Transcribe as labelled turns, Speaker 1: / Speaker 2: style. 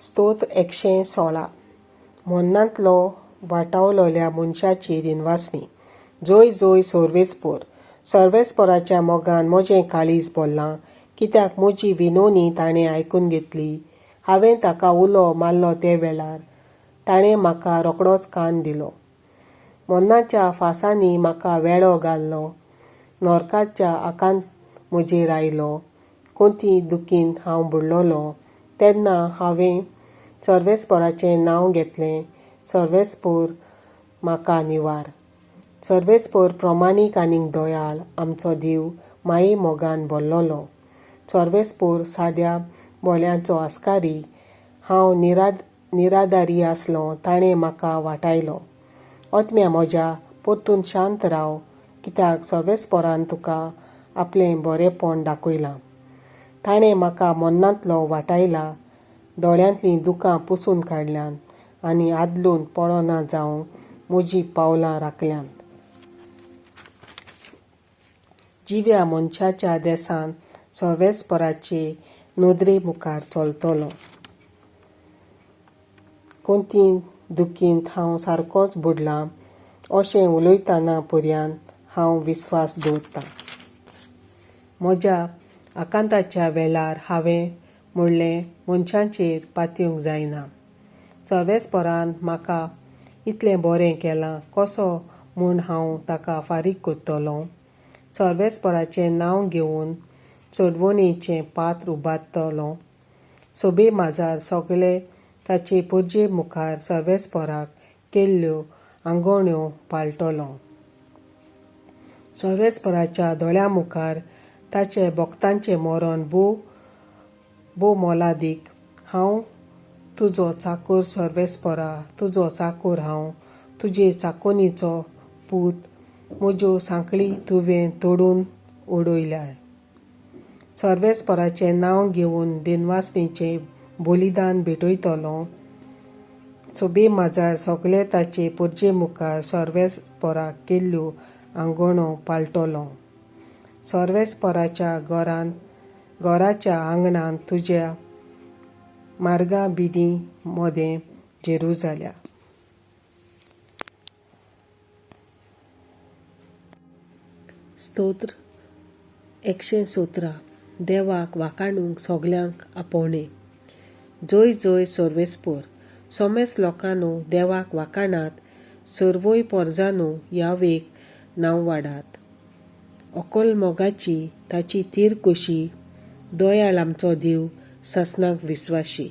Speaker 1: स्तोत्र 116. मोन्नांतलो वाटावलोल्या मनशाची दिनवासनी. जोय जोय सर्वेस्पोर. सर्वेस्पोराच्या मोगान म्हजें काळीज भरलां, कित्याक म्हजी विनोनी ताणें आयकून घेतली. हांवें ताका उलो मारलो ते वेळार ताणें म्हाका रोखडोच कान दिलो. मोन्नाच्या फासांनी म्हाका वेळो घालो. नरकाच्या आकांत म्हजेर आयलो. कोंती दुखीन हांव बुडलोलो तेन्ना हांवें सर्वेस्पोराचें नांव घेतलें. सर्वेस्पोर म्हाका निवार. सर्वेस्पोर प्रमाणीक आनीक दयाळ आमचो देव माये मोगान भरलोलो. सर्वेस्पोर साद्या बोल्यांचो आस्कारी. हांव निराधारी आसलों ताणें म्हाका वाटायलो. ओतम्या म्हज्या परतून शांत राव, कित्याक सर्वेस्पोरान तुका आपलें बरेंपण दाखयलां. ताणें म्हाका मोन्नांतलो वाटायला, दोळ्यांतलीं दुकां पुसून काडल्यांत आनी आदलून पळोना जावंक म्हजीं पावलां राखल्यांत. जिव्या मनशाच्या देसान सर्वेस्पोराचे नदरे मुखार चलतलों. कोंती दुखींत हांव सारकोच बुडलां अशें उलयतना पर्यान हांव विस्वास दवरतां. म्हज्या आकांताच्या वेळार हांवें म्हणलें मनशांचेर पातयेवंक जायना. सर्वेस्पोरान म्हाका इतलें बरें केलां कसो म्हूण हांव ताका फारीक करतलों. सर्वेस्पोराचें नांव घेवन चडवणेचें पात्र उबारतलों. सोबे माजार सगळे ताचे परजे मुखार सर्वेस्पोराक केल्ल्यो आंगवण्यो पाळटलों. सर्वेस्पोराच्या दोळ्यां मुखार ताचे भक्तांचें मरण भोव मोलादीक. हांव तुजो चाकर सर्वेस्पोरा, तुजो चाकर हांव, तुजे चाकोनीचो पूत. म्हज्यो सांखळी तुवें तोडून उडयल्याय. सर्वेस्पोराचें नांव घेवन दिनवासनीचें बलिदान भेटयतलों. सोबे माजार सगळे ताचे परजे मुखार सर्वेस्पोराक केल्ल्यो आंगवण्यो पाळटलों. सर्वेस्पोराच्या घराच्या आंगणांत तुज्या मार्गां बिडीं मोदें जेरुजाल्या. स्तोत्र 117. देवाक वाखाणूंक सगल्यांक आपोवणें. जोय जोय सर्वेस्पोर. सोमेस लोकांनो देवाक वाखाणात. सर्वोय पोरजांनो यावेक नांव वाडात. अकोल मोगाची ताची तीर कशी, दयाळ आमचो देव ससनाक विस्वाशी.